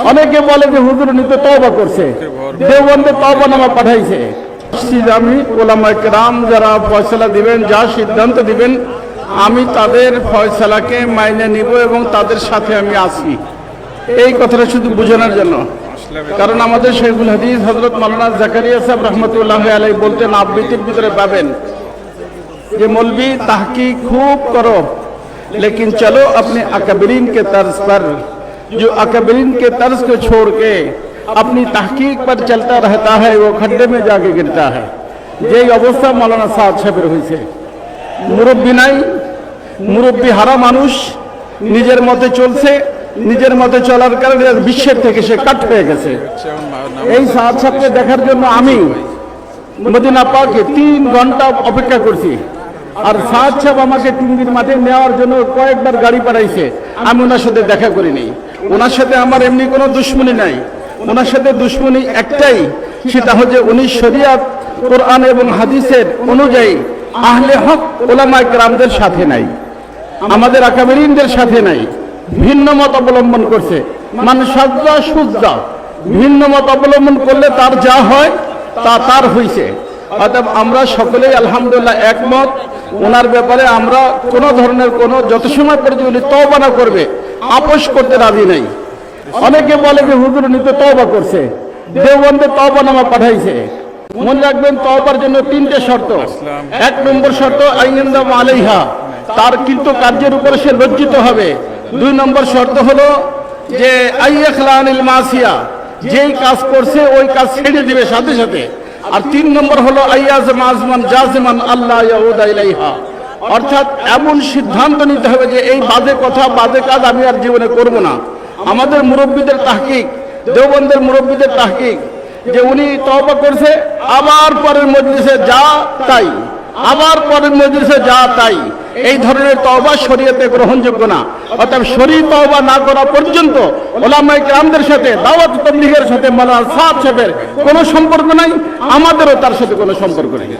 অনেকে বলে যে হুজুর নিতে তওবা করছে, দেওবন্দে তওবানামা পাঠাইছে। আমি ওলামায়ে কেরাম যারা ফয়সালা দিবেন, যা সিদ্ধান্ত দিবেন, আমি তাদের ফয়সালাকে মাইনে নিব এবং তাদের সাথে আমি আছি। এই কথাটা শুধু বোঝানোর জন্য। কারণ আমাদের শেখুল হাদিস হযরত মাওলানা জাকারিয়া সাহেব রহমতুল্লাহ আলাইহি বলতেন, আবৃত্তির ভিতরে পাবেন যে मौलवी तहकीक खूब करो लेकिन चलो अपने अकबरीन के तर्ज पर, जो अकबरीन के तर्ज को छोड़ के अपनी तहकीक पर चलता रहता है वो खड्डे में जाके गिरता है। ये अवस्था मौलाना साद साहेबेर হয়েছে। মুরব্বী নাই, মুরব্বী হারা মানুষ, নিজের মতে চলছে, নিজের মতে চলার কারণে বিশ্বের থেকে সে কাট হয়ে গেছে। এই সাদ সাহেবকে দেখার জন্য আমি মদিনা পাকে 3 ঘন্টা অপেক্ষা করছি। আর সাদ সাহেব আমাকে টুঙ্গির মাঠে নেওয়ার জন্য কয়েকবার গাড়ি পাঠাইছে, আমি ওনার সাথে দেখা করিনি। ওনার সাথে আমার এমনি কোনো দুশ্মনী নাই। ওনার সাথে দুশ্মনী একটাই, সেটা হচ্ছে উনি শরিয়াত, কোরআন এবং হাদিসের অনুযায়ী আহলে হক ওলামায়ে কেরামদের সাথে নাই, আমাদের আকাবেরিনদের সাথে নাই। ভিন্ন মত অবলম্বন করছে, মানে সাজ্জা সুজ্জা, ভিন্ন মত অবলম্বন করলে তার যা হয় তা তার হইছে। অতএব আমরা সকলেই আলহামদুলিল্লাহ একমত। ওনার ব্যাপারে আমরা কোনো ধরনের কোনো যত সময় পর্যন্ত উনি তওবা না করবে আপোষ করতে রাজি নাই। অনেকে বলে যে হুজুর নিতে তওবা করছে, দেওবন্দে তওবানামা পাঠাইছে। মনে রাখবেন, তওবার জন্য 3টে শর্ত। 1 নম্বর শর্ত আইয়ান্দাম আলাইহা, তার কিন্তু কার্যের উপরে সে লজ্জিত হবে। 2 নম্বর শর্ত হলো যে আইয়াখলানিল মাসিয়া, যেই কাজ করছে ওই কাজ ছেড়ে দিবে সাথে সাথে। আর 3 নম্বর হলো আইয়াজম আজমান জাজমান আল্লাহ ইয়াউদা ইলাইহা, অর্থাৎ এমন সিদ্ধান্ত নিতে হবে যে এই বাজে কথা, বাজে কাজ আমি আর জীবনে করব না। আমাদের মুরব্বীদের তাহকিক, দেওবন্দের মুরব্বীদের তাহকিক, যে উনি তওবা করছে, আবার পরের মজলিসে যা তাই, আবার পরের মজলিসে যা তাই, এই ধরনের তওবা শরীয়তে গ্রহণযোগ্য না। অর্থাৎ শরীয়ত তওবা না করা পর্যন্ত ওলামায়ে কেরামদের সাথে, দাওয়াত তাবলীগের সাথে মাওলানা সাদ সাহেবের কোনো সম্পর্ক নাই, আমাদেরও তার সাথে কোনো সম্পর্ক নেই।